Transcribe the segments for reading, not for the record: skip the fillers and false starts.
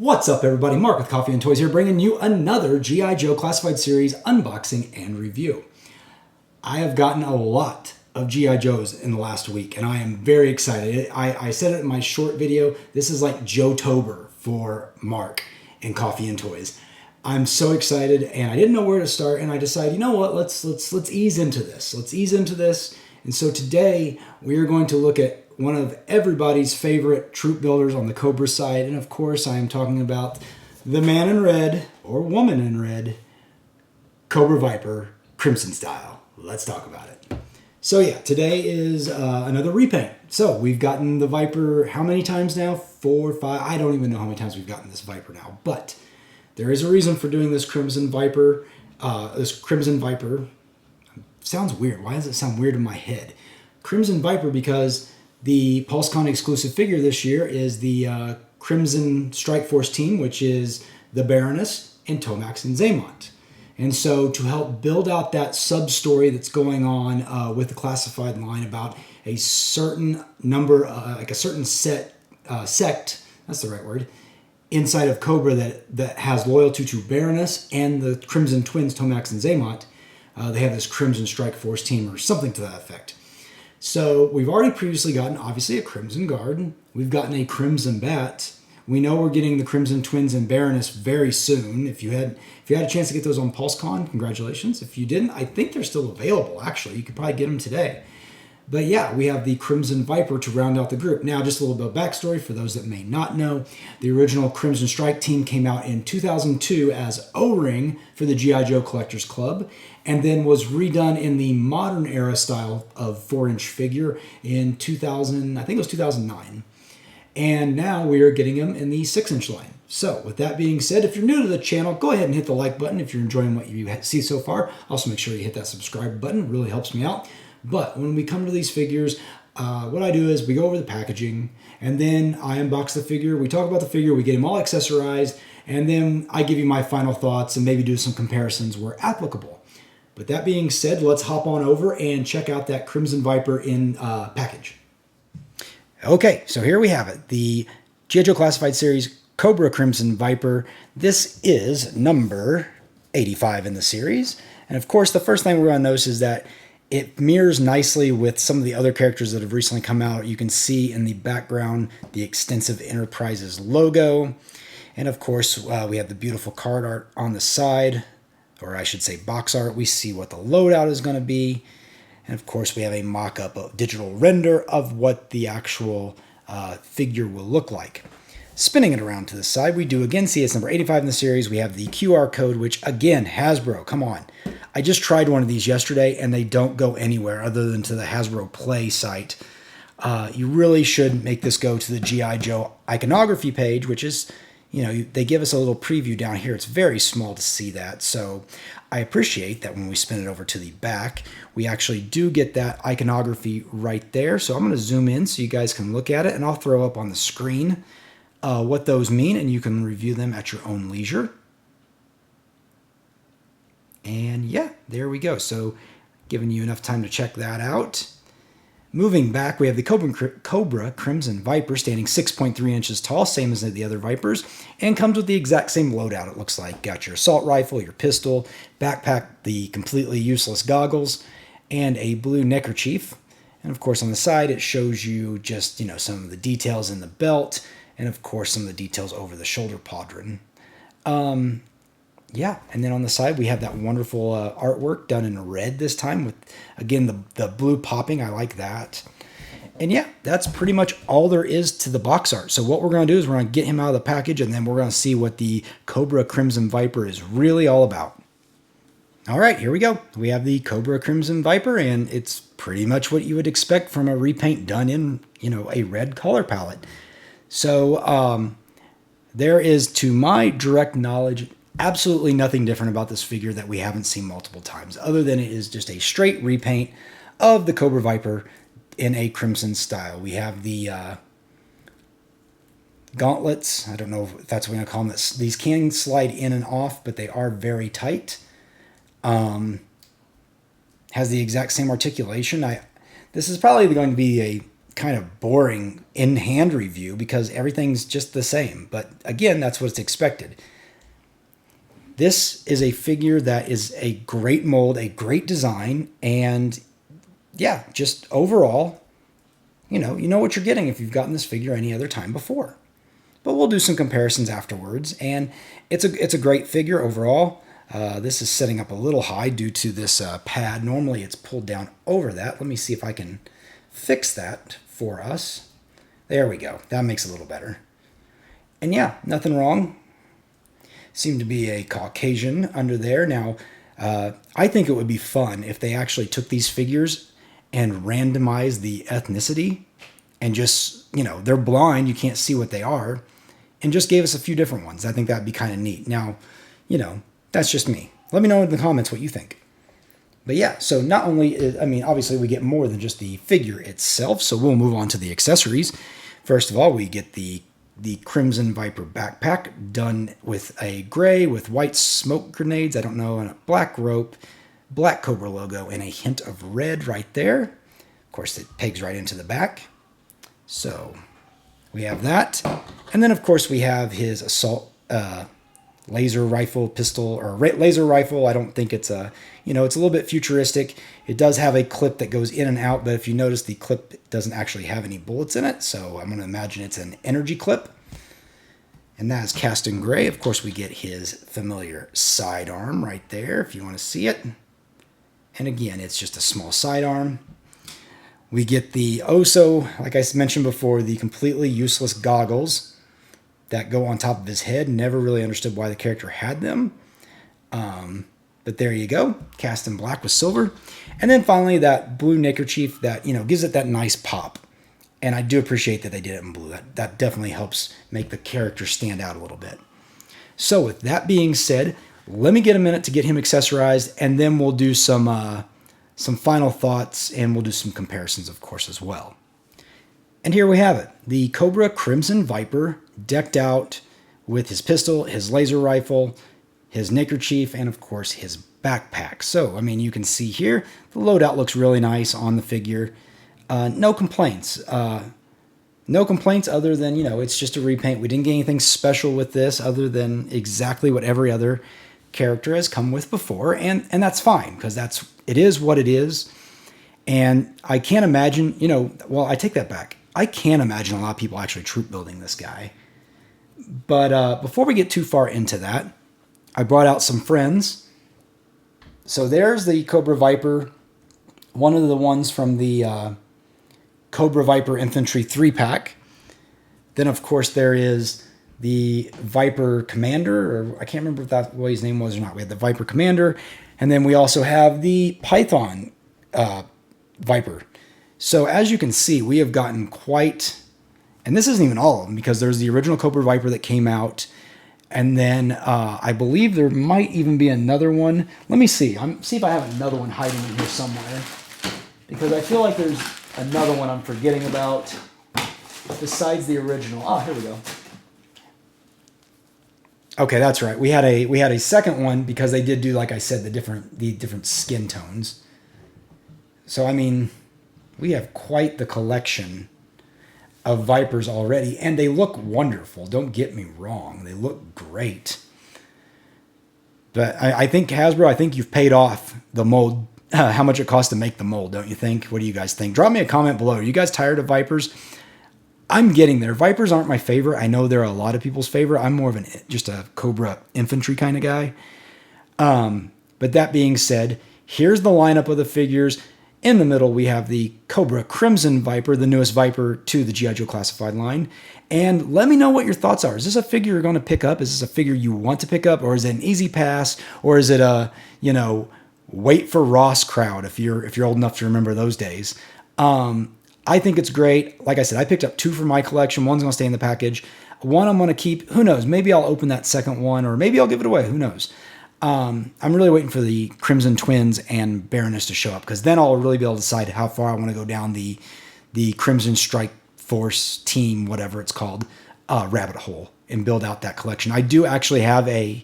What's up, everybody? Mark with Coffee&Toys here, bringing you another G.I. Joe Classified Series unboxing and review. I have gotten a lot of G.I. Joes in the last week, and I am very excited. I said it in my short video. This is like Joetober for Mark and Coffee&Toys. I'm so excited, and I didn't know where to start, and I decided, you know what? Let's ease into this. Let's ease into this. And so today we are going to look at one of everybody's favorite troop builders on the Cobra side, and of course I am talking about the man in red, or woman in red, Cobra Viper, Crimson style. Let's talk about it. So yeah, today is another repaint. So we've gotten the Viper how many times now? 4, 5, I don't even know how many times we've gotten this Viper now, but there is a reason for doing this Crimson Viper. Sounds weird. Why does it sound weird in my head? Crimson Viper because the PulseCon exclusive figure this year is the Crimson Strike Force team, which is the Baroness and Tomax and Xamot. And so to help build out that sub-story that's going on with the classified line about a certain number, like a certain sect, that's the right word, inside of Cobra that has loyalty to Baroness and the Crimson Twins, Tomax and Xamot, they have this Crimson Strike Force team or something to that effect. So we've already previously gotten, obviously, a Crimson Guard. We've gotten a Crimson Bat. We know we're getting the Crimson Twins and Baroness very soon. If you had a chance to get those on PulseCon, congratulations. If you didn't, I think they're still available, actually. You could probably get them today. But yeah, we have the Crimson Viper to round out the group. Now, just a little bit of backstory for those that may not know. The original Crimson Strike team came out in 2002 as O-Ring for the G.I. Joe Collectors Club, and then was redone in the modern era style of 4-inch figure in 2000, I think it was 2009. And now we are getting them in the 6-inch line. So with that being said, if you're new to the channel, go ahead and hit the like button if you're enjoying what you see so far. Also make sure you hit that subscribe button. It really helps me out. But when we come to these figures, what I do is we go over the packaging, and then I unbox the figure. We talk about the figure. We get them all accessorized, and then I give you my final thoughts and maybe do some comparisons where applicable. But that being said, let's hop on over and check out that Crimson Viper in package. Okay, so here we have it. The G.I. Joe Classified Series Cobra Crimson Viper. This is number 85 in the series. And of course, the first thing we're going to notice is that it mirrors nicely with some of the other characters that have recently come out. You can see in the background the Extensive Enterprises logo. And of course, we have the beautiful card art on the side, or I should say box art. We see what the loadout is going to be. And of course, we have a mock-up, a digital render of what the actual figure will look like. Spinning it around to the side, we do again see it's number 85 in the series. We have the QR code, which again, Hasbro, come on. I just tried one of these yesterday, and they don't go anywhere other than to the Hasbro Play site. You really should make this go to the G.I. Joe iconography page, which is, you know, they give us a little preview down here. It's very small to see that, so I appreciate that when we spin it over to the back, we actually do get that iconography right there. So I'm going to zoom in so you guys can look at it, and I'll throw up on the screen what those mean, and you can review them at your own leisure. And yeah, there we go. So giving you enough time to check that out. Moving back, we have the Cobra Crimson Viper standing 6.3 inches tall, same as the other Vipers, and comes with the exact same loadout, it looks like. Got your assault rifle, your pistol, backpack, the completely useless goggles, and a blue neckerchief. And of course on the side it shows you just, you know, some of the details in the belt, and of course some of the details over the shoulder pauldron. Yeah, and then on the side we have that wonderful artwork done in red this time with, again, the blue popping. I like that. And yeah, that's pretty much all there is to the box art. So what we're going to do is we're going to get him out of the package, and then we're going to see what the Cobra Crimson Viper is really all about. All right, here we go. We have the Cobra Crimson Viper, and it's pretty much what you would expect from a repaint done in, you know, a red color palette. So there is, to my direct knowledge, absolutely nothing different about this figure that we haven't seen multiple times, other than it is just a straight repaint of the Cobra Viper in a crimson style. We have the gauntlets. I don't know if that's what we're going to call them. These can slide in and off, but they are very tight. Has the exact same articulation. This is probably going to be a kind of boring in-hand review because everything's just the same. But again, that's what's expected. This is a figure that is a great mold, a great design, and yeah, just overall, you know what you're getting if you've gotten this figure any other time before. But we'll do some comparisons afterwards, and it's a great figure overall. This is setting up a little high due to this pad. Normally it's pulled down over that. Let me see if I can fix that for us. There we go. That makes it a little better. And yeah, nothing wrong. Seemed to be a Caucasian under there. Now, I think it would be fun if they actually took these figures and randomized the ethnicity and just, they're blind, you can't see what they are, and just gave us a few different ones. I think that'd be kind of neat. Now, that's just me. Let me know in the comments what you think. But yeah, so not only, obviously we get more than just the figure itself, so we'll move on to the accessories. First of all, we get the Crimson Viper backpack done with a gray with white smoke grenades, I don't know, and a black rope, black Cobra logo, and a hint of red right there. Of course, it pegs right into the back. So we have that. And then, of course, we have his assault laser rifle pistol, or laser rifle. I don't think it's it's a little bit futuristic. It does have a clip that goes in and out, but if you notice, the clip doesn't actually have any bullets in it, so I'm going to imagine it's an energy clip. And that is cast in gray. Of course, we get his familiar sidearm right there, if you want to see it. And again, it's just a small sidearm. We get the like I mentioned before, the completely useless goggles that go on top of his head. Never really understood why the character had them. But there you go, cast in black with silver. And then finally that blue neckerchief that, gives it that nice pop. And I do appreciate that they did it in blue. That definitely helps make the character stand out a little bit. So with that being said, let me get a minute to get him accessorized, and then we'll do some final thoughts, and we'll do some comparisons, of course, as well. And here we have it, the Cobra Crimson Viper, decked out with his pistol, his laser rifle, his neckerchief, and of course his backpack. So, you can see here, the loadout looks really nice on the figure. No complaints. No complaints other than, it's just a repaint. We didn't get anything special with this other than exactly what every other character has come with before, and that's fine, because it is what it is. And I can't imagine, I take that back. I can't imagine a lot of people actually troop building this guy. But before we get too far into that, I brought out some friends. So there's the Cobra Viper, one of the ones from the Cobra Viper Infantry 3-pack. Then, of course, there is the Viper Commander, or I can't remember if that's what his name was or not. We had the Viper Commander, and then we also have the Python Viper. So as you can see, we have gotten quite, and this isn't even all of them, because there's the original Cobra Viper that came out, and then I believe there might even be another one. Let me see. See if I have another one hiding in here somewhere, because I feel like there's another one I'm forgetting about besides the original. Oh, here we go. Okay, that's right. We had a second one because they did do, like I said, the different skin tones. So we have quite the collection of Vipers already, and they look wonderful. Don't get me wrong; they look great. But I think Hasbro, you've paid off the mold. How much it costs to make the mold, don't you think? What do you guys think? Drop me a comment below. Are you guys tired of Vipers? I'm getting there. Vipers aren't my favorite. I know they're a lot of people's favorite. I'm more of just a Cobra infantry kind of guy. But that being said, here's the lineup of the figures. In the middle, we have the Cobra Crimson Viper, the newest Viper to the G.I. Joe Classified line. And let me know what your thoughts are. Is this a figure you're going to pick up? Is this a figure you want to pick up? Or is it an easy pass? Or is it a, wait for Ross crowd if you're old enough to remember those days? I think it's great. Like I said, I picked up 2 for my collection. One's going to stay in the package. One I'm going to keep. Who knows? Maybe I'll open that second one, or maybe I'll give it away. Who knows? I'm really waiting for the Crimson Twins and Baroness to show up, because then I'll really be able to decide how far I want to go down the Crimson Strike Force team, whatever it's called, rabbit hole, and build out that collection. I do actually have a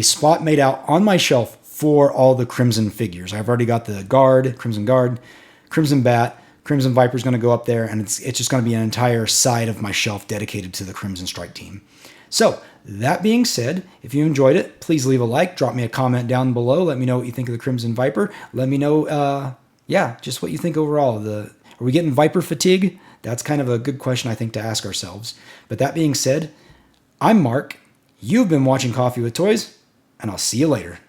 spot made out on my shelf for all the Crimson figures. I've already got the Guard, Crimson Bat, Crimson Viper is going to go up there, and it's just going to be an entire side of my shelf dedicated to the Crimson Strike team. So that being said, if you enjoyed it, please leave a like, drop me a comment down below. Let me know what you think of the Crimson Viper. Let me know, just what you think overall. Are we getting Viper fatigue? That's kind of a good question, I think, to ask ourselves. But that being said, I'm Mark. You've been watching Coffee with Toys, and I'll see you later.